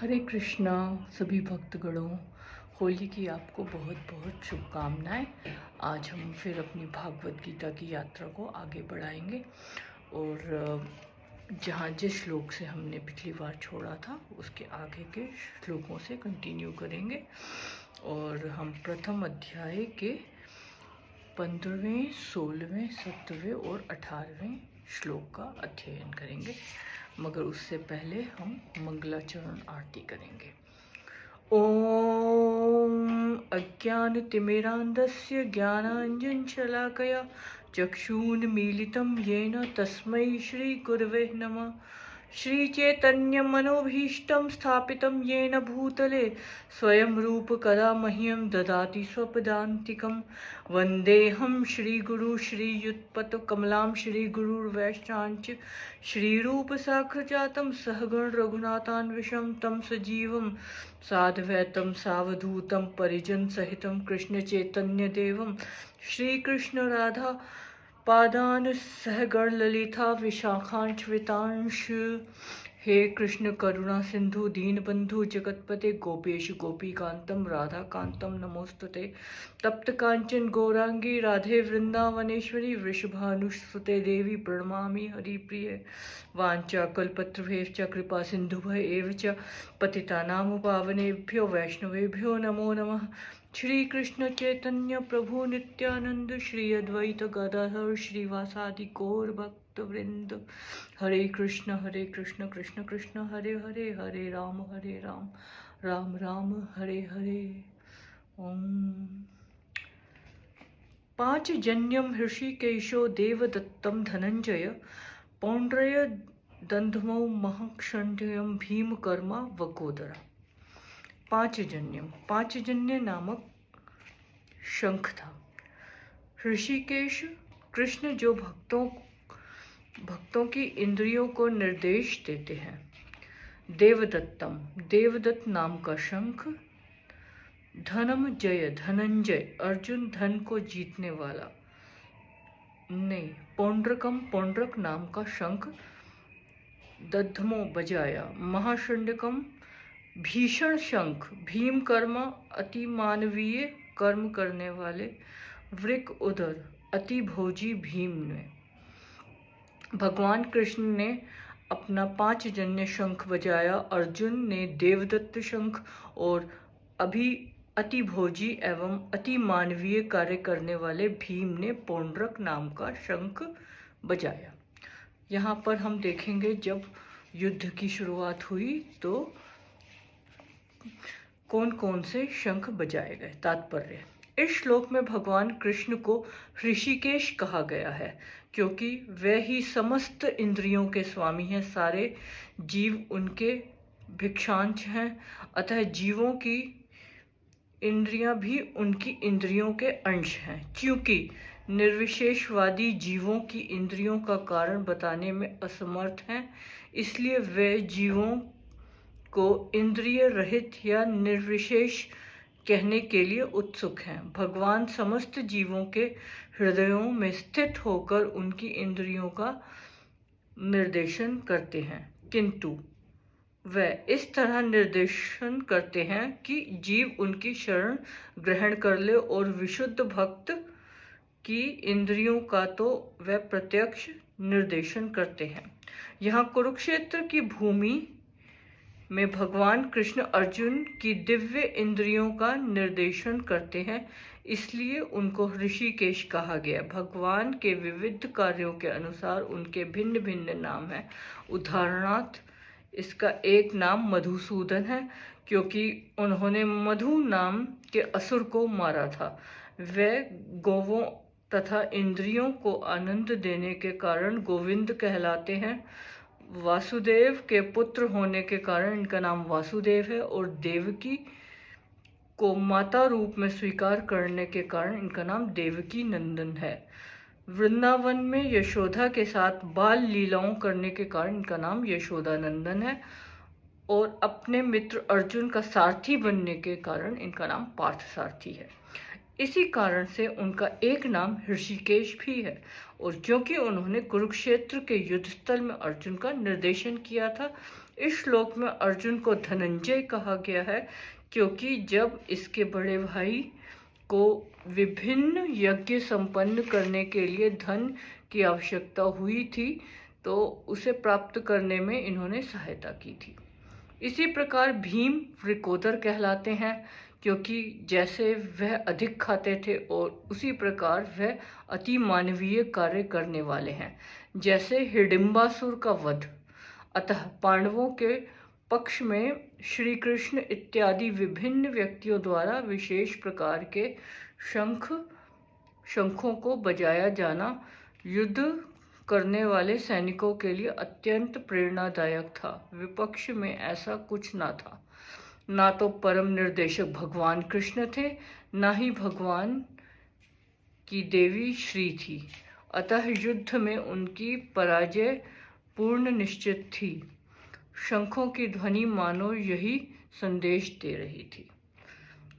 हरे कृष्णा सभी भक्तगणों, होली की आपको बहुत बहुत शुभकामनाएं। आज हम फिर अपनी भागवत गीता की यात्रा को आगे बढ़ाएंगे और जहाँ जिस श्लोक से हमने पिछली बार छोड़ा था उसके आगे के श्लोकों से कंटिन्यू करेंगे। और हम प्रथम अध्याय के 15वें, 16वें, 17वें और 18वें श्लोक का अध्ययन करेंगे, मगर उससे पहले हम मंगलाचरण आरती करेंगे। ओम अज्ञानतिमिरान्धस्य ज्ञानाञ्जनशलाकया चक्षुन्मीलितं येन तस्मै श्रीगुरवे नमः। श्रीचैतन्यमनोभीष्टं स्थापितं येन भूतले स्वयं रूप कदा मह्यं ददाति स्वपदान्तिकं। वन्देऽहं श्रीगुरु श्रीयुतपथकमलां श्रीगुरुर्वैष्णवांश्च श्रीरूपसाक्षातं सहगण रघुनाथान्विषं तं सजीवं साद्वैतं सावधूतं परिजनसहितं कृष्णचैतन्यदेवं श्रीकृष्ण राधा पादान सहगण ललिता विशाखान्वितांश। हे कृष्ण करुणा सिंधु दीनबंधु जगतपते गोपेश गोपीकांतम राधा कांतम नमोस्तुते। तप्त कांचन गौरांगी राधे वृंदावनेश्वरी वृषभानुसुते देवी प्रणमामि हरिप्रिये। वाञ्छा कल्पतरुभ्यश्च कृपा सिन्धुभ्य एव च पतितानां पावनेभ्यो वैष्णवेभ्यो नमो नमः। श्री कृष्ण चैतन्य प्रभु नित्यानंद श्री अद्वैत गदाधर श्रीवासादि गौर भक्त वृंद। हरे कृष्ण कृष्ण कृष्ण हरे हरे, हरे राम राम राम हरे हरे। ओम पांचजन्यम हृषिकेशो देवदत्तम धनंजय पौंड्रय दंधमौ महक्षण्ड्यम भीमकर्मा वकोदरा। पांचजन्य नामक शंख था। ऋषिकेश कृष्ण जो भक्तों की इंद्रियों को निर्देश देते हैं। देवदत्त नाम का शंख। धनंजय अर्जुन धन को जीतने वाला। नहीं, पौंड्रक नाम का शंख दध्मो बजाया। महाशंडकम भीषण शंख। भीमकर्मा अति मानवीय कर्म करने वाले। वृक उदर अति भोजी भीम ने। भगवान कृष्ण ने अपना पांचजन्य शंख बजाया। अर्जुन ने देवदत्त शंख और अति भोजी एवं अति मानवीय कार्य करने वाले भीम ने पौंड्रक नाम का शंख बजाया। यहाँ पर हम देखेंगे जब युद्ध की शुरुआत हुई तो कौन कौन से शंख बजाए गए। तात्पर्य, इस श्लोक में भगवान कृष्ण को ऋषिकेश कहा गया है क्योंकि वे ही समस्त इंद्रियों के स्वामी हैं। सारे जीव उनके भिक्षांश हैं, अतः जीवों की इंद्रियां भी उनकी इंद्रियों के अंश हैं। क्योंकि निर्विशेषवादी जीवों की इंद्रियों का कारण बताने में असमर्थ हैं, इसलिए वे जीवों को इंद्रिय रहित या निर्विशेष कहने के लिए उत्सुक हैं। भगवान समस्त जीवों के हृदयों में स्थित होकर उनकी इंद्रियों का निर्देशन करते हैं, किंतु वे इस तरह निर्देशन करते हैं कि जीव उनकी शरण ग्रहण कर ले, और विशुद्ध भक्त की इंद्रियों का तो वे प्रत्यक्ष निर्देशन करते हैं। यहाँ कुरुक्षेत्र की भूमि में भगवान कृष्ण अर्जुन की दिव्य इंद्रियों का निर्देशन करते हैं, इसलिए उनको ऋषिकेश कहा गया। भगवान के विविध कार्यों के अनुसार उनके भिन्न भिन्न नाम हैं। उदाहरणार्थ, इसका एक नाम मधुसूदन है क्योंकि उन्होंने मधु नाम के असुर को मारा था। वे गोवों तथा इंद्रियों को आनंद देने के कारण गोविंद कहलाते हैं। वासुदेव के पुत्र होने के कारण इनका नाम वासुदेव है, और देवकी को माता रूप में स्वीकार करने के कारण इनका नाम देवकी नंदन है। वृंदावन में यशोदा के साथ बाल लीलाओं करने के कारण इनका नाम यशोदा नंदन है, और अपने मित्र अर्जुन का सारथी बनने के कारण इनका नाम पार्थसारथी है। इसी कारण से उनका एक नाम ऋषिकेश भी है। और क्योंकि उन्होंने कुरुक्षेत्र के युद्ध स्थल में अर्जुन का निर्देशन किया था, इस श्लोक में अर्जुन को धनंजय कहा गया है क्योंकि जब इसके बड़े भाई को विभिन्न यज्ञ संपन्न करने के लिए धन की आवश्यकता हुई थी तो उसे प्राप्त करने में इन्होंने सहायता की थी। इसी प्रकार भीम वृकोदर कहलाते हैं क्योंकि जैसे वह अधिक खाते थे और उसी प्रकार वह अति मानवीय कार्य करने वाले हैं, जैसे हिडिंबासुर का वध। अतः पांडवों के पक्ष में श्री कृष्ण इत्यादि विभिन्न व्यक्तियों द्वारा विशेष प्रकार के शंखों को बजाया जाना युद्ध करने वाले सैनिकों के लिए अत्यंत प्रेरणादायक था। विपक्ष में ऐसा कुछ ना था। ना तो परम निर्देशक भगवान कृष्ण थे, ना ही भगवान की देवी श्री थी। अतः युद्ध में उनकी पराजय पूर्ण निश्चित थी। शंखों की ध्वनि मानो यही संदेश दे रही थी।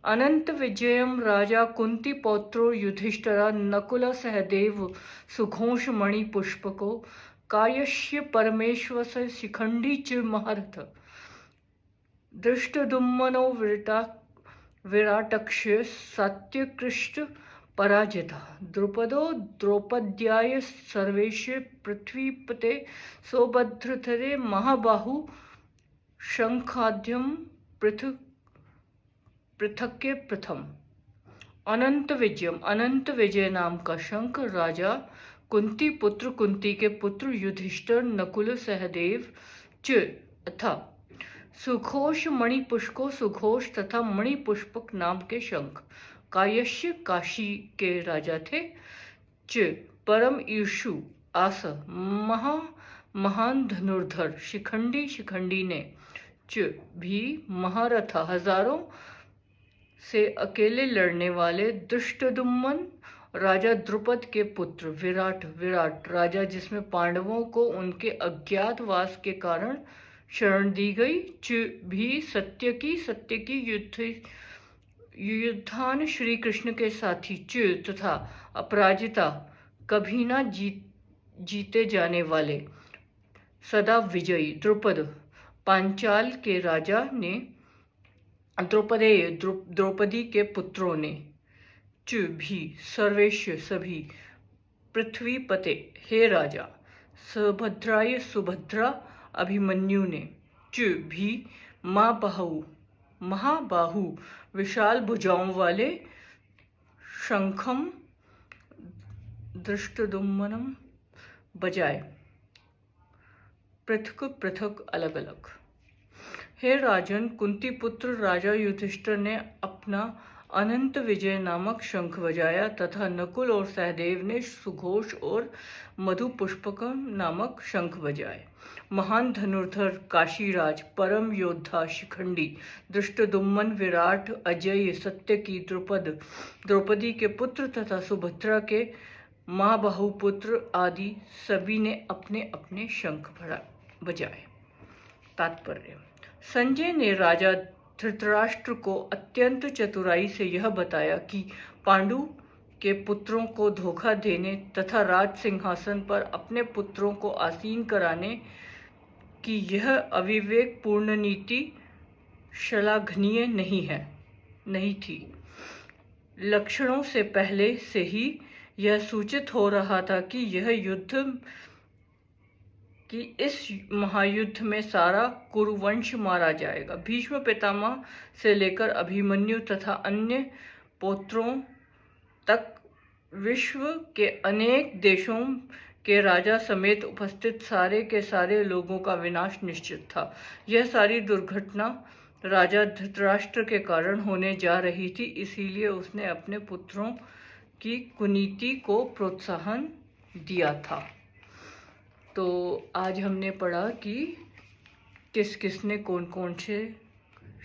अनंत विजयम राजा कुंती पौत्रो युधिष्ठिरा नकुल सहदेव सुघोष मणि पुष्पको कायस्य परमेश्वर से शिखंडी च महारथ दृष्टदुम्मनो विराटक्ष सत्यकृष्ट पराजिता द्रुपदो द्रौपद्याय सर्वेश पृथ्वीपते सौभद्रधरे महाबाहु शंखाद्यम पृथक के प्रथम। अनंत विजय नाम का शंख राजा कुंती पुत्र कुंती के पुत्र युधिष्ठिर नकुल सहदेव च तथा सुघोष मणिपुष्को सुघोष तथा मणिपुष्पक नाम के शंख कायस्य काशी के राजा थे च परम ईशु आस महान धनुर्धर शिखंडी ने च भी महारथ हजारों से अकेले लड़ने वाले दुष्टदुम्मन राजा द्रुपद के पुत्र विराट राजा जिसमें पांडवों को उनके अज्ञातवास के कारण शरण दी गई च भी सत्य की युद्धान श्री कृष्ण के साथी च तथा अपराजिता कभी ना जीते जाने वाले सदा विजयी द्रुपद पांचाल के राजा ने द्रौपदी के पुत्रों ने च भी सर्वेश सभी पृथ्वीपते हे राजा सुभद्राय सुभद्रा अभिमन्यु ने च भी महाबाहु विशाल भुजाओं वाले शंखम दृष्टदुम्मनम बजाए पृथक अलग अलग। हे राजन, कुंती पुत्र राजा युधिष्ठिर ने अपना अनंत विजय नामक शंख बजाया तथा नकुल और सहदेव ने सुघोष और मधु पुष्पकम नामक शंख बजाए। महान धनुर्धर काशीराज परम योद्धा शिखंडी दृष्टदुम्मन विराट अजय सत्यकी द्रौपदी के पुत्र तथा सुभद्रा के महाबाहु पुत्र आदि सभी ने अपने अपने शंख बजाए। तात्पर्य: संजय ने राजा धृतराष्ट्र को अत्यंत चतुराई से यह बताया कि पांडु के पुत्रों को धोखा देने तथा राज सिंहासन पर अपने पुत्रों को आसीन कराने की यह अविवेकपूर्ण नीति श्लाघनीय नहीं थी। लक्षणों से पहले से ही यह सूचित हो रहा था कि इस महायुद्ध में सारा कुरुवंश मारा जाएगा। भीष्म पितामह से लेकर अभिमन्यु तथा अन्य पौत्रों तक विश्व के अनेक देशों के राजा समेत उपस्थित सारे के सारे लोगों का विनाश निश्चित था। यह सारी दुर्घटना राजा धृतराष्ट्र के कारण होने जा रही थी, इसीलिए उसने अपने पुत्रों की कुनीति को प्रोत्साहन दिया था। तो आज हमने पढ़ा कि किसने कौन से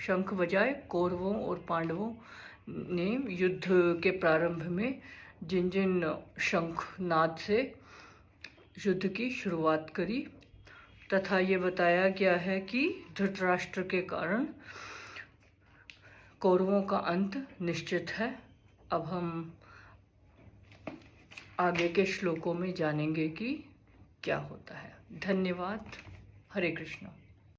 शंख बजाए। कौरवों और पांडवों ने युद्ध के प्रारंभ में जिन शंख नाद से युद्ध की शुरुआत करी तथा ये बताया गया है कि धृतराष्ट्र के कारण कौरवों का अंत निश्चित है। अब हम आगे के श्लोकों में जानेंगे कि क्या होता है। धन्यवाद। हरे कृष्ण।